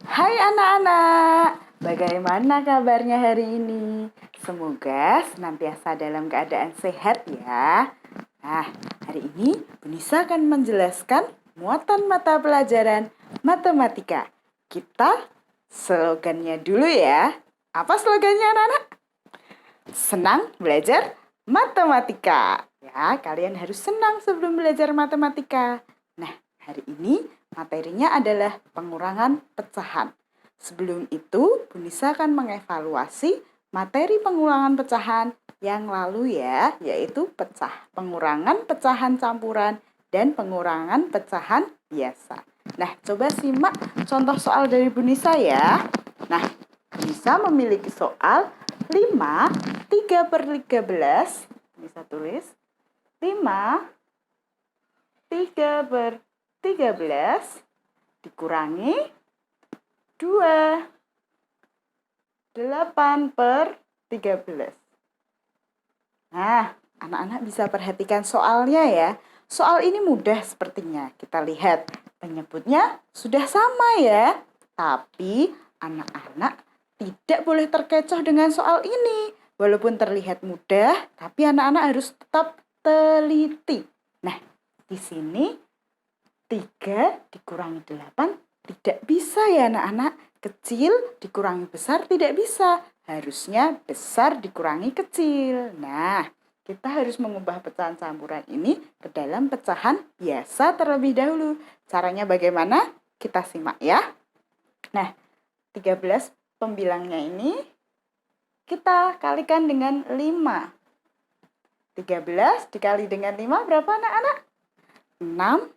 Hai anak-anak, bagaimana kabarnya hari ini? Semoga senantiasa dalam keadaan sehat ya. Nah, hari ini Bu Nisa akan menjelaskan muatan mata pelajaran matematika. Kita slogannya dulu ya. Apa slogannya anak-anak? Senang belajar matematika. Ya, kalian harus senang sebelum belajar matematika. Nah, hari ini materinya adalah pengurangan pecahan. Sebelum itu, Bu Nisa akan mengevaluasi materi pengurangan pecahan yang lalu ya, yaitu pengurangan pecahan campuran dan pengurangan pecahan biasa. Nah, coba simak contoh soal dari Bu Nisa ya. Nah, Bu Nisa memiliki soal 5, 3/13. Bisa tulis 5, 3/13 dikurangi 2, 8/13. Nah, anak-anak bisa perhatikan soalnya ya. Soal ini mudah sepertinya. Kita lihat penyebutnya sudah sama ya. Tapi anak-anak tidak boleh terkecoh dengan soal ini. Walaupun terlihat mudah, tapi anak-anak harus tetap teliti. Nah, di sini 3 dikurangi 8 tidak bisa ya anak-anak. Kecil dikurangi besar tidak bisa. Harusnya besar dikurangi kecil. Nah, kita harus mengubah pecahan campuran ini ke dalam pecahan biasa terlebih dahulu. Caranya bagaimana? Kita simak ya. Nah, 13 pembilangnya ini kita kalikan dengan 5. 13 dikali dengan 5 berapa anak-anak? 65.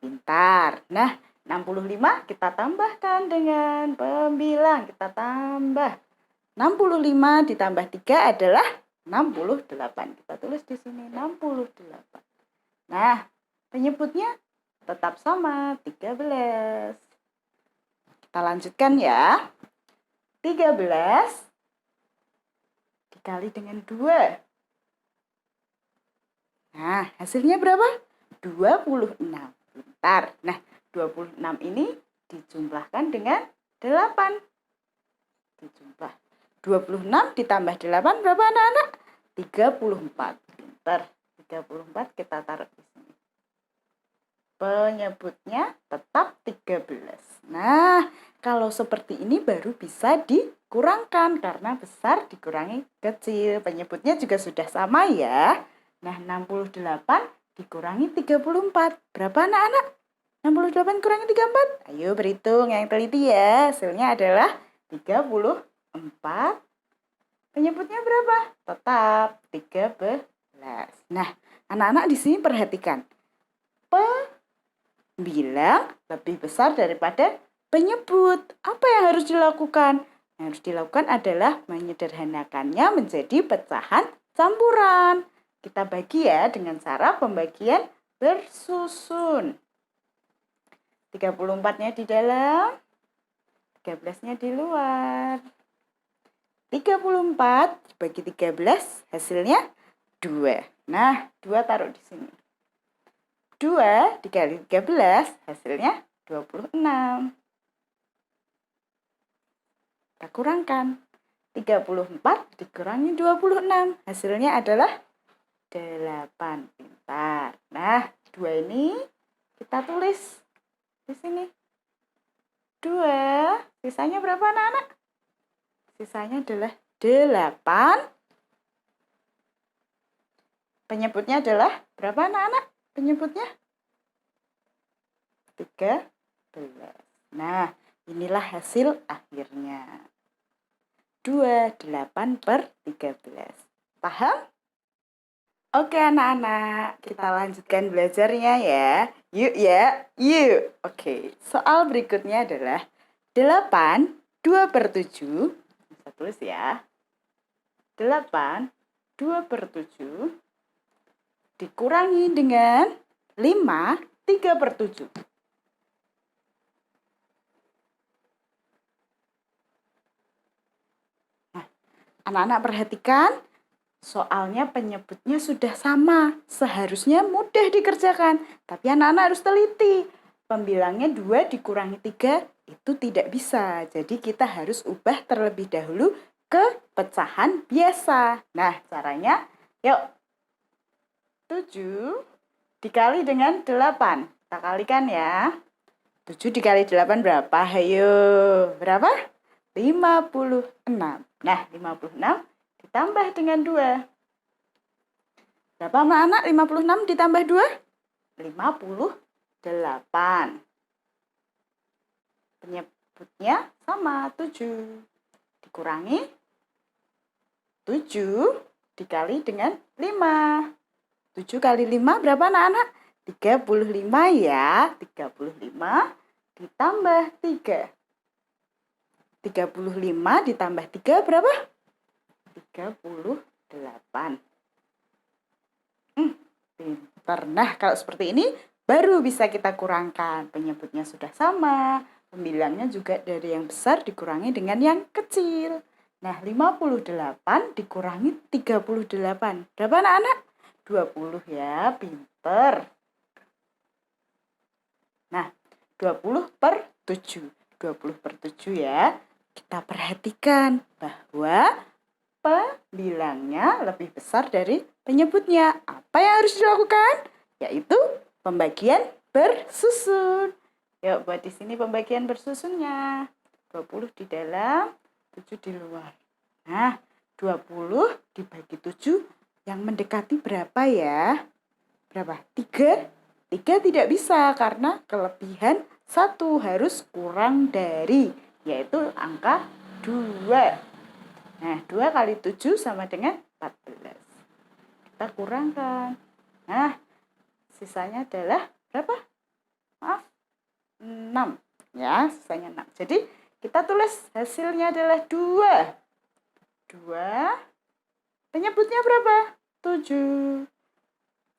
Pintar. Nah, 65 kita tambahkan dengan pembilang. Kita tambah. 65 ditambah 3 adalah 68. Kita tulis di sini 68. Nah, penyebutnya tetap sama, 13. Kita lanjutkan ya. 13 dikali dengan 2. Nah, hasilnya berapa? 26. Bentar. Nah, 26 ini dijumlahkan dengan 8. Dijumlah. 26 ditambah 8 berapa anak-anak? 34. Pintar. 34 kita taruh di sini. Penyebutnya tetap 13. Nah, kalau seperti ini baru bisa dikurangkan karena besar dikurangi kecil. Penyebutnya juga sudah sama ya. Nah, 68 dikurangi 34. Berapa anak-anak? 68 kurangi 34. Ayo berhitung yang teliti ya. Hasilnya adalah 34. Penyebutnya berapa? Tetap 13. Nah, anak-anak di sini perhatikan. Pembilang lebih besar daripada penyebut. Apa yang harus dilakukan? Yang harus dilakukan adalah menyederhanakannya menjadi pecahan campuran. Kita bagi ya dengan cara pembagian bersusun. 34-nya di dalam, 13-nya di luar. 34 dibagi 13 hasilnya 2. Nah, 2 taruh di sini. 2 dikali 13 hasilnya 26. Kita kurangkan. 34 dikurangi 26. Hasilnya adalah 8. Pintar. Nah, 2 ini kita tulis di sini. 2. Sisanya berapa anak-anak? Sisanya adalah 8. Penyebutnya adalah berapa anak-anak? Penyebutnya 13. Nah, inilah hasil akhirnya. 28/13. Paham? Oke anak-anak, kita lanjutkan belajarnya ya. Yuk ya, yuk. Oke, soal berikutnya adalah 8 2/7. Bisa tulis ya. 8 2/7 dikurangi dengan 5 3/7. Nah, anak-anak perhatikan. Soalnya penyebutnya sudah sama, seharusnya mudah dikerjakan. Tapi anak-anak harus teliti. pembilangnya 2 dikurangi 3 itu tidak bisa. Jadi kita harus ubah terlebih dahulu ke pecahan biasa. Nah, caranya yuk. 7 dikali dengan 8. Kita kalikan ya. 7 dikali 8 berapa? Ayo. Berapa? 56. Nah, 56 ditambah dengan 2. Berapa anak-anak? 56 ditambah 2? 58. Penyebutnya sama, 7. Dikurangi 7 dikali dengan 5. 7 kali 5 berapa anak-anak? 35 ya. 35 ditambah 3. 35 ditambah 3 berapa? 38. Pinter. Nah, kalau seperti ini baru bisa kita kurangkan. Penyebutnya sudah sama. Pembilangnya juga dari yang besar dikurangi dengan yang kecil. Nah, 58 dikurangi 38. Berapa anak-anak? 20 ya, pinter. Nah, 20 per 7. 20 per 7 ya. Kita perhatikan bahwa pembilangnya lebih besar dari penyebutnya. Apa yang harus dilakukan? Yaitu pembagian bersusun. Yuk, buat di sini pembagian bersusunnya. 20 di dalam, 7 di luar. Nah, 20 dibagi 7 yang mendekati berapa ya? Berapa? 3? 3 tidak bisa karena kelebihan 1 harus kurang dari, yaitu angka 2. Nah, 2 kali 7 sama dengan 14. Kita kurangkan. Nah, sisanya adalah berapa? Maaf, 6. Ya, sisanya 6. Jadi, kita tulis hasilnya adalah 2. 2. Penyebutnya berapa? 7.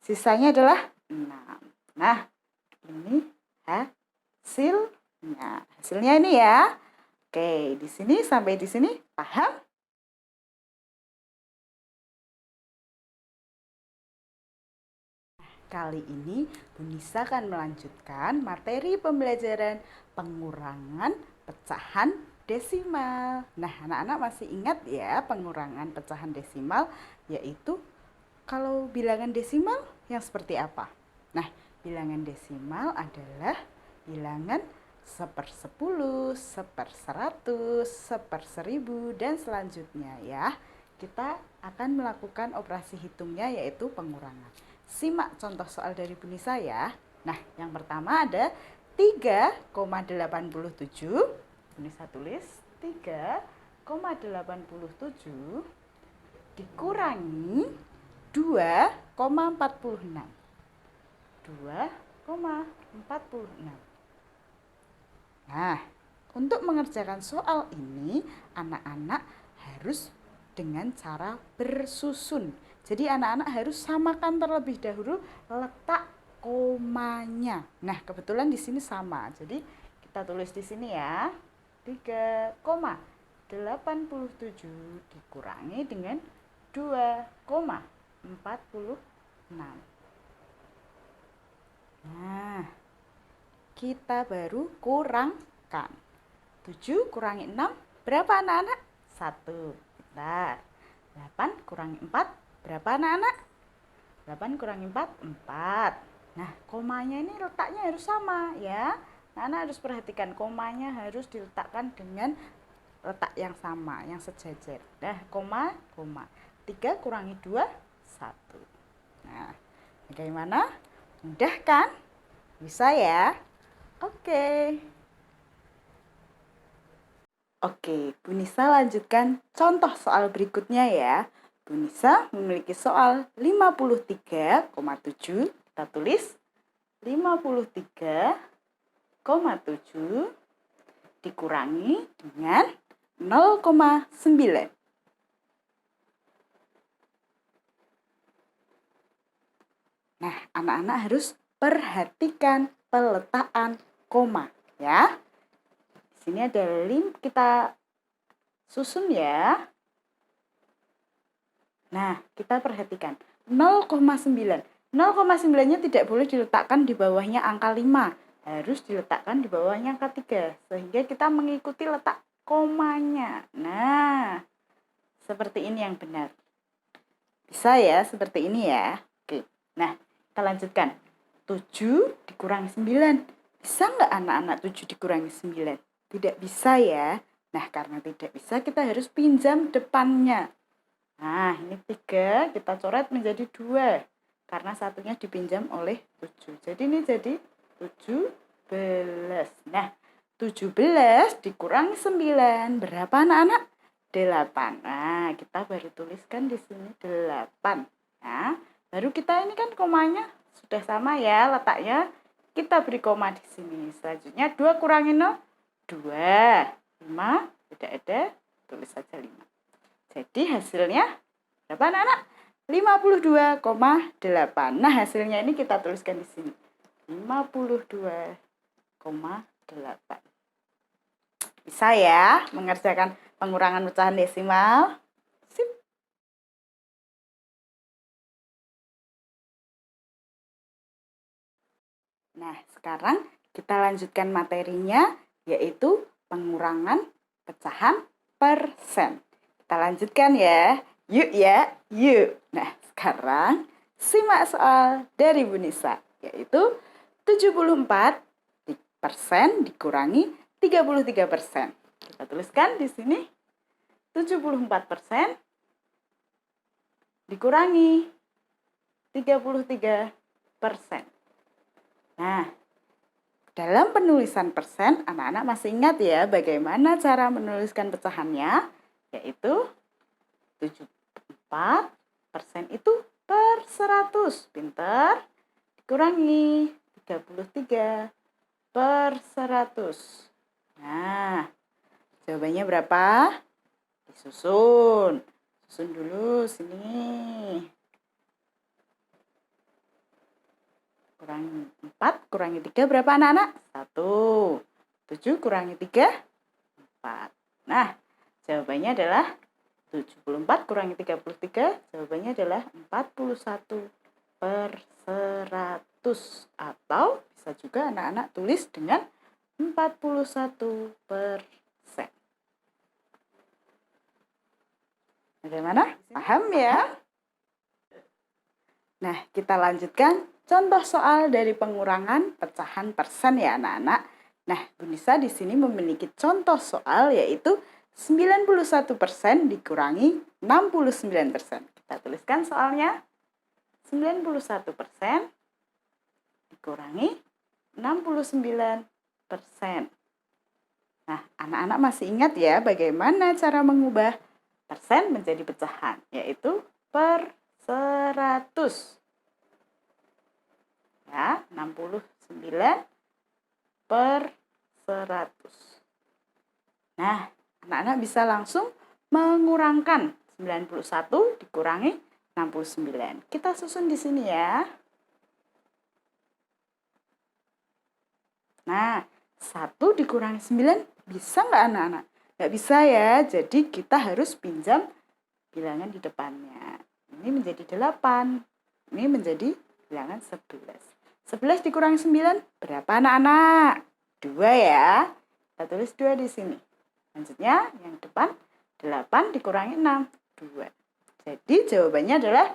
Sisanya adalah 6. Nah, ini hasilnya. Hasilnya ini ya. Oke, di sini sampai di sini paham? Kali ini Bu Nisa akan melanjutkan materi pembelajaran pengurangan pecahan desimal. Nah, anak-anak masih ingat ya pengurangan pecahan desimal, yaitu kalau bilangan desimal yang seperti apa? Nah, bilangan desimal adalah bilangan 1/10, 1/100, 1/1000 dan selanjutnya ya. Kita akan melakukan operasi hitungnya yaitu pengurangan. Simak contoh soal dari Bu Nisa ya. Nah, yang pertama ada 3,87. Bu Nisa tulis 3,87 dikurangi 2,46. 2,46. Nah, untuk mengerjakan soal ini, anak-anak harus dengan cara bersusun. Jadi anak-anak harus samakan terlebih dahulu letak komanya. Nah, kebetulan di sini sama. Jadi kita tulis di sini ya. 3,87 dikurangi dengan 2,46. Nah, kita baru kurangkan. 7 kurangi 6 berapa anak-anak? 1. Bentar. 8 kurangi 4 berapa anak-anak? 8 kurangi 4, 4. Nah, komanya ini letaknya harus sama ya. Anak-anak harus perhatikan komanya harus diletakkan dengan letak yang sama, yang sejajar. Nah, koma, koma. 3 kurangi 2, 1. Nah, bagaimana? Mudah kan? Bisa ya? Oke. Oke, Bu Nisa lanjutkan contoh soal berikutnya ya. Bu Nisa memiliki soal 53,7. Kita tulis 53,7 dikurangi dengan 0,9. Nah, anak-anak harus perhatikan peletakan koma ya. Di sini ada link kita susun ya. Nah, kita perhatikan 0,9. 0,9-nya tidak boleh diletakkan di bawahnya angka 5. harus diletakkan di bawahnya angka 3, sehingga kita mengikuti letak komanya. Nah, seperti ini yang benar. Bisa ya, seperti ini ya. Oke, nah kita lanjutkan. 7 dikurangi 9. Bisa nggak anak-anak 7 dikurangi 9? Tidak bisa ya. Nah, karena tidak bisa, kita harus pinjam depannya. Nah, ini 3 kita coret menjadi 2. Karena satunya dipinjam oleh 7. Jadi ini jadi 17. Nah, 17 dikurangi 9. Berapa anak-anak? 8. Nah, kita baru tuliskan di sini 8. Nah, baru kita ini kan komanya sudah sama ya letaknya. Kita beri koma di sini. Selanjutnya 2 kurangi 0, 2. 5, tidak ada, tulis saja 5. Jadi hasilnya berapa anak-anak? 52,8. Nah, hasilnya ini kita tuliskan di sini. 52,8. Bisa ya mengerjakan pengurangan pecahan desimal? Sip. Nah, sekarang kita lanjutkan materinya, yaitu pengurangan pecahan persen. Kita lanjutkan ya. Yuk ya, yuk. Nah, sekarang simak soal dari Bu Nisa, yaitu 74% dikurangi 33%. Kita tuliskan di sini 74% dikurangi 33%. Nah, dalam penulisan persen, anak-anak masih ingat ya bagaimana cara menuliskan pecahannya, yaitu 74% itu per 100. Pintar. Dikurangi 33 per 100. Nah, jawabannya berapa? Disusun. Susun dulu sini. Kurangi 4, kurangi 3 berapa anak-anak? 1. 7 kurangi 3, 4. Nah, jawabannya adalah 74 kurangi 33, jawabannya adalah 41 per 100. Atau bisa juga anak-anak tulis dengan 41%. Bagaimana? Paham ya? Nah, kita lanjutkan contoh soal dari pengurangan pecahan persen ya anak-anak. Nah, Bu Nisa di sini memiliki contoh soal yaitu 91% dikurangi 69%. Kita tuliskan soalnya. 91% dikurangi 69%. Nah, anak-anak masih ingat ya bagaimana cara mengubah persen menjadi pecahan, yaitu per 100. Ya, 69 per 100. Nah, anak-anak bisa langsung mengurangkan 91 dikurangi 69. Kita susun di sini ya. Nah, 1 dikurangi 9 bisa nggak anak-anak? Nggak bisa ya, jadi kita harus pinjam bilangan di depannya. Ini menjadi 8, ini menjadi bilangan 11. 11 dikurangi 9, berapa anak-anak? 2 ya. Kita tulis 2 di sini. Lanjutnya, yang depan 8 dikurangi 6, 2. Jadi jawabannya adalah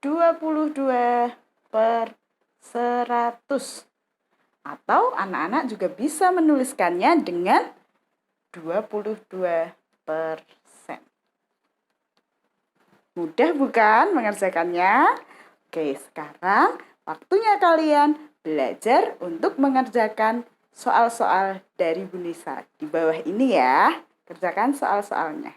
22 per 100. Atau anak-anak juga bisa menuliskannya dengan 22%. Mudah bukan mengerjakannya? Oke, sekarang waktunya kalian belajar untuk mengerjakan soal-soal dari Bu Nisa. Di bawah ini ya, kerjakan soal-soalnya.